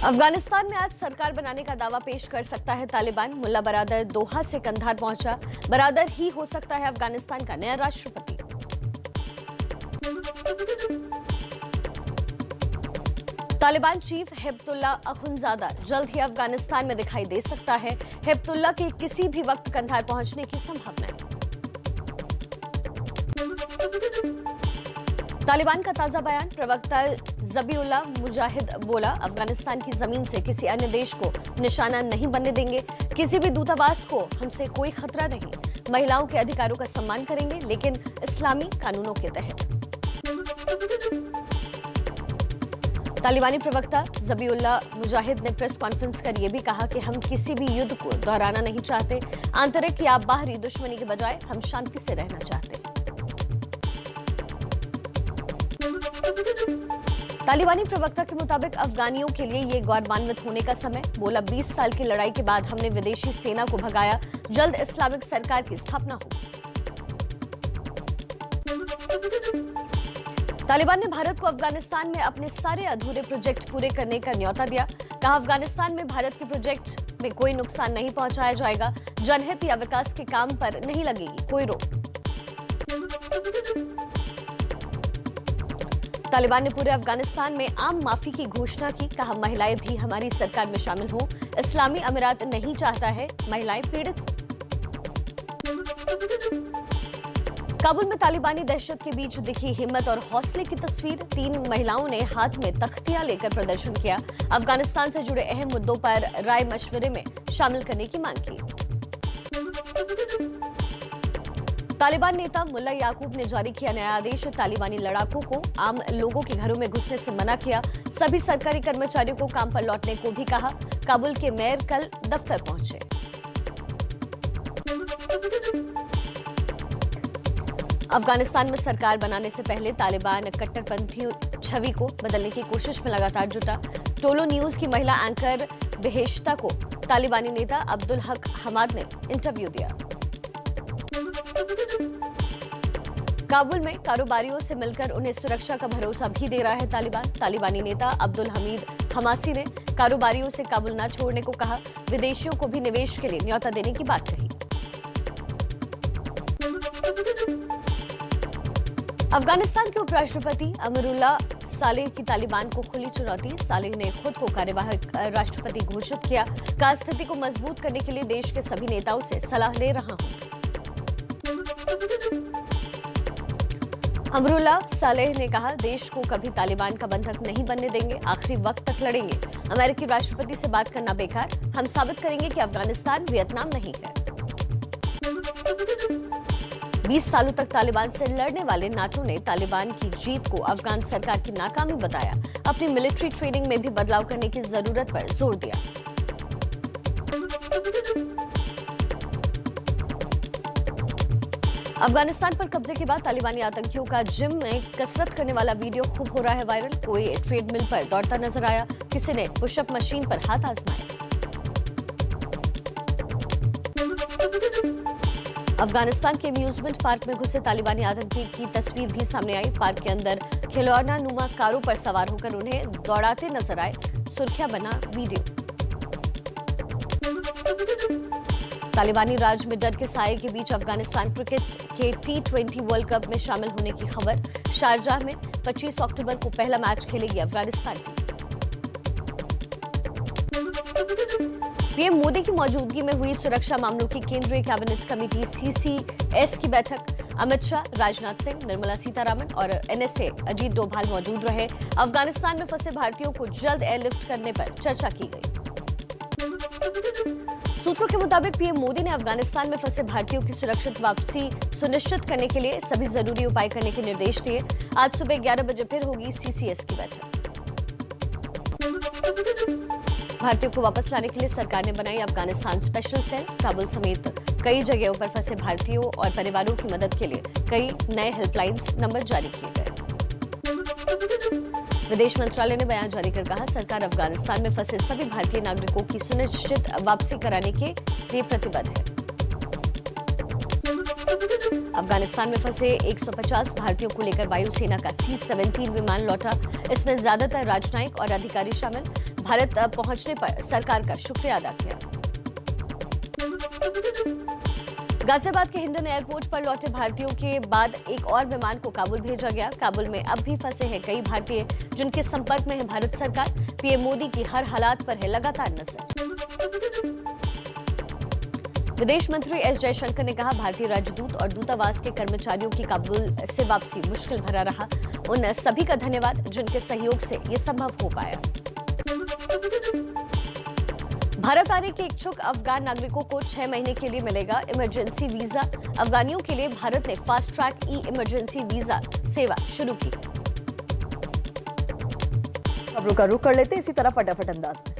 अफगानिस्तान में आज सरकार बनाने का दावा पेश कर सकता है तालिबान। मुल्ला बरादर दोहा से कंधार पहुंचा। बरादर ही हो सकता है अफगानिस्तान का नया राष्ट्रपति। तालिबान चीफ हिब्बतुल्लाह अखुंज़ादा जल्द ही अफगानिस्तान में दिखाई दे सकता है। हिब्बतुल्लाह के किसी भी वक्त कंधार पहुंचने की संभावना है। तालिबान का ताजा बयान। प्रवक्ता ज़बीउल्लाह मुजाहिद बोला, अफगानिस्तान की जमीन से किसी अन्य देश को निशाना नहीं बनने देंगे। किसी भी दूतावास को हमसे कोई खतरा नहीं। महिलाओं के अधिकारों का सम्मान करेंगे, लेकिन इस्लामी कानूनों के तहत। तालिबानी प्रवक्ता ज़बीउल्लाह मुजाहिद ने प्रेस कॉन्फ्रेंस कर यह भी कहा कि हम किसी भी युद्ध को दोहराना नहीं चाहते। आंतरिक या बाहरी दुश्मनी के बजाय हम शांति से रहना चाहते हैं। तालिबानी प्रवक्ता के मुताबिक अफगानियों के लिए ये गौरवान्वित होने का समय। बोला, 20 साल की लड़ाई के बाद हमने विदेशी सेना को भगाया। जल्द इस्लामिक सरकार की स्थापना होगी। तालिबान ने भारत को अफगानिस्तान में अपने सारे अधूरे प्रोजेक्ट पूरे करने का न्योता दिया। कहा, अफगानिस्तान में भारत के प्रोजेक्ट में कोई नुकसान नहीं पहुंचाया जाएगा। जनहित या विकास के काम पर नहीं लगेगी कोई रोक। तालिबान ने पूरे अफगानिस्तान में आम माफी की घोषणा की। कहा, महिलाएं भी हमारी सरकार में शामिल हों। इस्लामी अमीरात नहीं चाहता है महिलाएं पीड़ित हों। काबुल में तालिबानी दहशत के बीच दिखी हिम्मत और हौसले की तस्वीर। 3 महिलाओं ने हाथ में तख्तियां लेकर प्रदर्शन किया। अफगानिस्तान से जुड़े अहम मुद्दों पर राय मशवरे में शामिल करने की मांग की। तालिबान नेता मुल्ला याकूब ने जारी किया नया आदेश। तालिबानी लड़ाकों को आम लोगों के घरों में घुसने से मना किया। सभी सरकारी कर्मचारियों को काम पर लौटने को भी कहा। काबुल के मेयर कल दफ्तर पहुंचे। अफगानिस्तान में सरकार बनाने से पहले तालिबान कट्टरपंथी छवि को बदलने की कोशिश में लगातार जुटा। टोलो न्यूज की महिला एंकर बेहेश्ता को तालिबानी नेता अब्दुल हक हमाद ने इंटरव्यू दिया। काबुल में कारोबारियों से मिलकर उन्हें सुरक्षा का भरोसा भी दे रहा है तालिबान। तालिबानी नेता अब्दुल हमीद हमासी ने कारोबारियों से काबुल न छोड़ने को कहा। विदेशियों को भी निवेश के लिए न्योता देने की बात कही। अफगानिस्तान के उपराष्ट्रपति अमरुल्लाह सालेह की तालिबान को खुली चुनौती। सालेह ने खुद को कार्यवाहक राष्ट्रपति घोषित किया। कहा, स्थिति को मजबूत करने के लिए देश के सभी नेताओं से सलाह ले रहा हूं। अमरुल्लाह सालेह ने कहा, देश को कभी तालिबान का बंधक नहीं बनने देंगे। आखिरी वक्त तक लड़ेंगे। अमेरिकी राष्ट्रपति से बात करना बेकार। हम साबित करेंगे कि अफगानिस्तान वियतनाम नहीं है। 20 सालों तक तालिबान से लड़ने वाले नाटो ने तालिबान की जीत को अफगान सरकार की नाकामी बताया। अपनी मिलिट्री ट्रेनिंग में भी बदलाव करने की जरूरत पर जोर दिया। अफगानिस्तान पर कब्जे के बाद तालिबानी आतंकियों का जिम में कसरत करने वाला वीडियो खूब हो रहा है वायरल। कोई ट्रेडमिल पर दौड़ता नजर आया। किसी ने पुशअप मशीन पर हाथ आजमाए। अफगानिस्तान के अम्यूजमेंट पार्क में घुसे तालिबानी आतंकी की तस्वीर भी सामने आई। पार्क के अंदर खिलौना नुमा कारों पर सवार होकर उन्हें दौड़ाते नजर आए। सुर्खियां बना वीडियो। तालिबानी राज में डर के साए के बीच अफगानिस्तान क्रिकेट के T20 वर्ल्ड कप में शामिल होने की खबर। शारजाह में 25 अक्टूबर को पहला मैच खेलेगी अफगानिस्तान टीम। पीएम मोदी की मौजूदगी में हुई सुरक्षा मामलों की केंद्रीय कैबिनेट कमेटी CCS की बैठक। अमित शाह, राजनाथ सिंह, निर्मला सीतारामन और NSA अजीत डोभाल मौजूद रहे। अफगानिस्तान में फंसे भारतीयों को जल्द एयरलिफ्ट करने पर चर्चा की गई। सूत्रों के मुताबिक पीएम मोदी ने अफगानिस्तान में फंसे भारतीयों की सुरक्षित वापसी सुनिश्चित करने के लिए सभी जरूरी उपाय करने के निर्देश दिए। आज सुबह 11 बजे फिर होगी CCS की बैठक। भारतीयों को वापस लाने के लिए सरकार ने बनाई अफगानिस्तान स्पेशल सेल। काबुल समेत कई जगहों पर फंसे भारतीयों और परिवारों की मदद के लिए कई नए हेल्पलाइंस नंबर जारी किए गए। विदेश मंत्रालय ने बयान जारी कर कहा, सरकार अफगानिस्तान में फंसे सभी भारतीय नागरिकों की सुनिश्चित वापसी कराने के लिए प्रतिबद्ध है। अफगानिस्तान में फंसे 150 भारतीयों को लेकर वायुसेना का C-17 विमान लौटा। इसमें ज्यादातर राजनयिक और अधिकारी शामिल। भारत पहुंचने पर सरकार का शुक्रिया अदा किया। गाजियाबाद के हिंडन एयरपोर्ट पर लौटे भारतीयों के बाद एक और विमान को काबुल भेजा गया। काबुल में अब भी फंसे हैं कई भारतीय जिनके संपर्क में है भारत सरकार। पीएम मोदी की हर हालात पर है लगातार नजर। विदेश मंत्री एस जयशंकर ने कहा, भारतीय राजदूत और दूतावास के कर्मचारियों की काबुल से वापसी मुश्किल भरा रहा। उन सभी का धन्यवाद जिनके सहयोग से ये संभव हो पाया। भारत आने के इच्छुक अफगान नागरिकों को 6 महीने के लिए मिलेगा इमरजेंसी वीजा। अफगानियों के लिए भारत ने फास्ट ट्रैक इमरजेंसी वीजा सेवा शुरू की। खबरों का रुख कर लेते हैं इसी तरह फटाफट अंदाज में।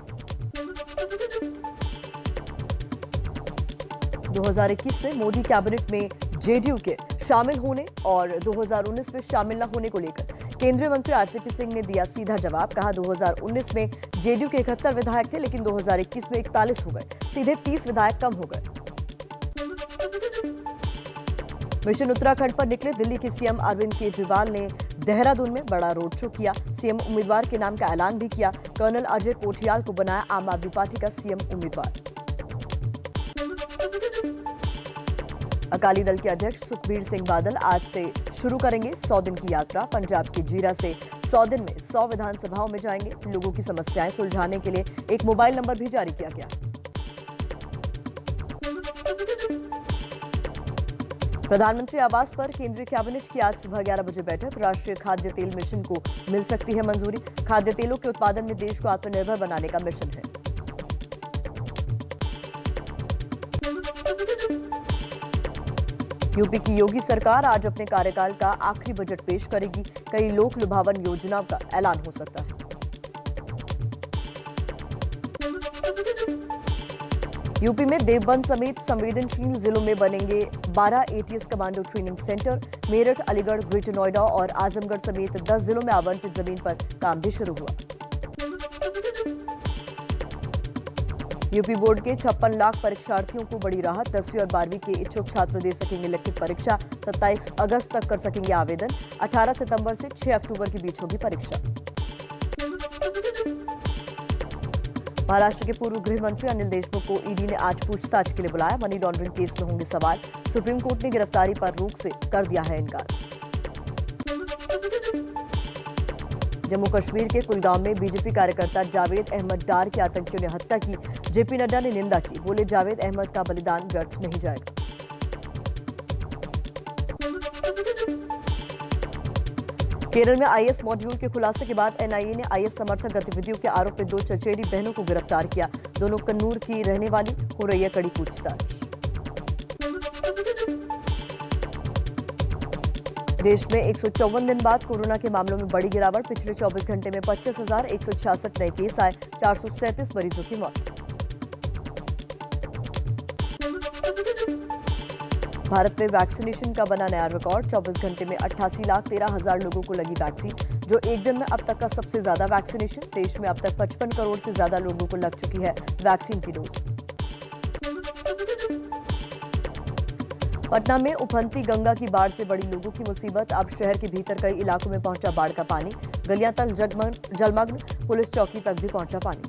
2021 में मोदी कैबिनेट में जेडीयू के शामिल होने और 2019 में शामिल न होने को लेकर केंद्रीय मंत्री आरसीपी सिंह ने दिया सीधा जवाब। कहा, 2019 में जेडीयू के 71 विधायक थे, लेकिन 2021 में 41 हो गए, सीधे 30 विधायक कम हो गए। मिशन उत्तराखंड पर निकले दिल्ली के सीएम अरविंद केजरीवाल ने देहरादून में बड़ा रोड शो किया। सीएम उम्मीदवार के नाम का ऐलान भी किया। कर्नल अजय कोठियाल को बनाया आम आदमी पार्टी का सीएम उम्मीदवार। अकाली दल के अध्यक्ष सुखबीर सिंह बादल आज से शुरू करेंगे 100 दिन की यात्रा। पंजाब के जीरा से 100 दिन में 100 विधानसभाओं में जाएंगे। लोगों की समस्याएं सुलझाने के लिए एक मोबाइल नंबर भी जारी किया गया। प्रधानमंत्री आवास पर केंद्रीय कैबिनेट की आज सुबह 11 बजे बैठक। राष्ट्रीय खाद्य तेल मिशन को मिल सकती है मंजूरी। खाद्य तेलों के उत्पादन में देश को आत्मनिर्भर बनाने का मिशन है। यूपी की योगी सरकार आज अपने कार्यकाल का आखिरी बजट पेश करेगी। कई लोक लुभावन योजनाओं का ऐलान हो सकता है। यूपी में देवबंद समेत संवेदनशील जिलों में बनेंगे 12 ATS commando training centre. Meerut, Aligarh, greater Noida और आजमगढ़ समेत 10 जिलों में आवंटित जमीन पर काम भी शुरू हुआ। यूपी बोर्ड के 56 लाख परीक्षार्थियों को बड़ी राहत। 10वीं और 12वीं के इच्छुक छात्र दे सकेंगे लिखित परीक्षा। 27 अगस्त तक कर सकेंगे आवेदन। 18 सितंबर से 6 अक्टूबर के बीच होगी परीक्षा। महाराष्ट्र के पूर्व गृह मंत्री अनिल देशमुख को ईडी ने आज पूछताछ के लिए बुलाया। मनी लॉन्ड्रिंग केस में होंगे सवाल। सुप्रीम कोर्ट ने गिरफ्तारी पर रोक से कर दिया है इनकार। जम्मू कश्मीर के कुलगाम में बीजेपी कार्यकर्ता जावेद अहमद डार की आतंकियों ने हत्या की। जेपी नड्डा ने निंदा की। बोले, जावेद अहमद का बलिदान व्यर्थ नहीं जाएगा। केरल में आईएस मॉड्यूल के खुलासे के बाद एनआईए ने आईएस समर्थक गतिविधियों के आरोप में 2 चचेरी बहनों को गिरफ्तार किया। दोनों कन्नूर की रहने वाली। हो रही है कड़ी पूछताछ। देश में 154 दिन बाद कोरोना के मामलों में बड़ी गिरावट। पिछले 24 घंटे में 25,166 नए केस आए। 437 मरीजों की मौत। भारत में वैक्सीनेशन का बना नया रिकॉर्ड। 24 घंटे में 88,13,000 लोगों को लगी वैक्सीन, जो एक दिन में अब तक का सबसे ज्यादा वैक्सीनेशन। देश में अब तक 55 करोड़ से ज्यादा लोगों को लग चुकी है वैक्सीन की डोज। पटना में उफनती गंगा की बाढ़ से बड़ी लोगों की मुसीबत। अब शहर के भीतर कई इलाकों में पहुंचा बाढ़ का पानी। गलियां तक जलमग्न। पुलिस चौकी तक भी पहुंचा पानी।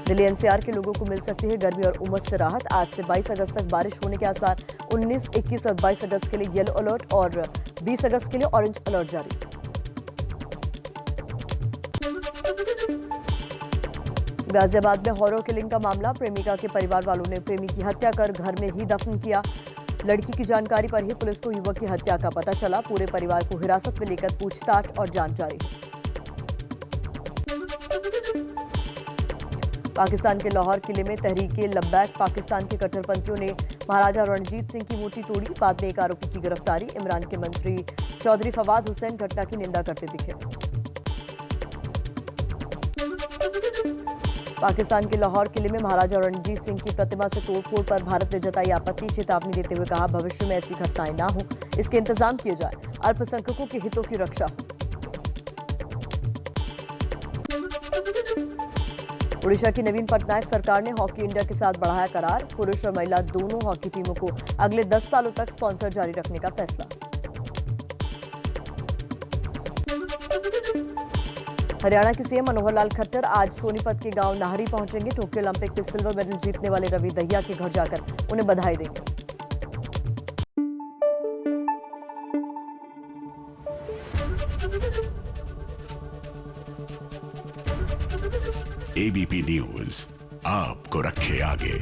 दिल्ली एनसीआर के लोगों को मिल सकती है गर्मी और उमस से राहत। आज से 22 अगस्त तक बारिश होने के आसार। 19, 21 और 22 अगस्त के लिए येलो अलर्ट और 20 अगस्त के लिए ऑरेंज अलर्ट जारी। गाजियाबाद में हॉरर किलिंग का मामला। प्रेमिका के परिवार वालों ने प्रेमी की हत्या कर घर में ही दफन किया। लड़की की जानकारी पर ही पुलिस को युवक की हत्या का पता चला। पूरे परिवार को हिरासत में लेकर पूछताछ और जांच जारी है। पाकिस्तान के लाहौर किले में तहरीके लब्बैक पाकिस्तान के कट्टरपंथियों ने महाराजा रणजीत सिंह की मूर्ति तोड़ी। बाद में एक आरोपी की गिरफ्तारी। इमरान के मंत्री चौधरी फवाद हुसैन घटना की निंदा करते दिखे। पाकिस्तान के लाहौर किले में महाराजा रणजीत सिंह की प्रतिमा से तोड़फोड़ पर भारत ने जताई आपत्ति। चेतावनी देते हुए कहा, भविष्य में ऐसी घटनाएं ना हो, इसके इंतजाम किए जाए। अल्पसंख्यकों के हितों की रक्षा हो। उड़ीसा की नवीन पटनायक सरकार ने हॉकी इंडिया के साथ बढ़ाया करार। पुरुष और महिला दोनों हॉकी टीमों को अगले 10 सालों तक स्पॉन्सर जारी रखने का फैसला। हरियाणा के सीएम मनोहर लाल खट्टर आज सोनीपत के गांव नाहरी पहुंचेंगे। टोक्यो ओलंपिक में सिल्वर मेडल जीतने वाले रवि दहिया के घर जाकर उन्हें बधाई देंगे। एबीपी न्यूज आपको रखे आगे।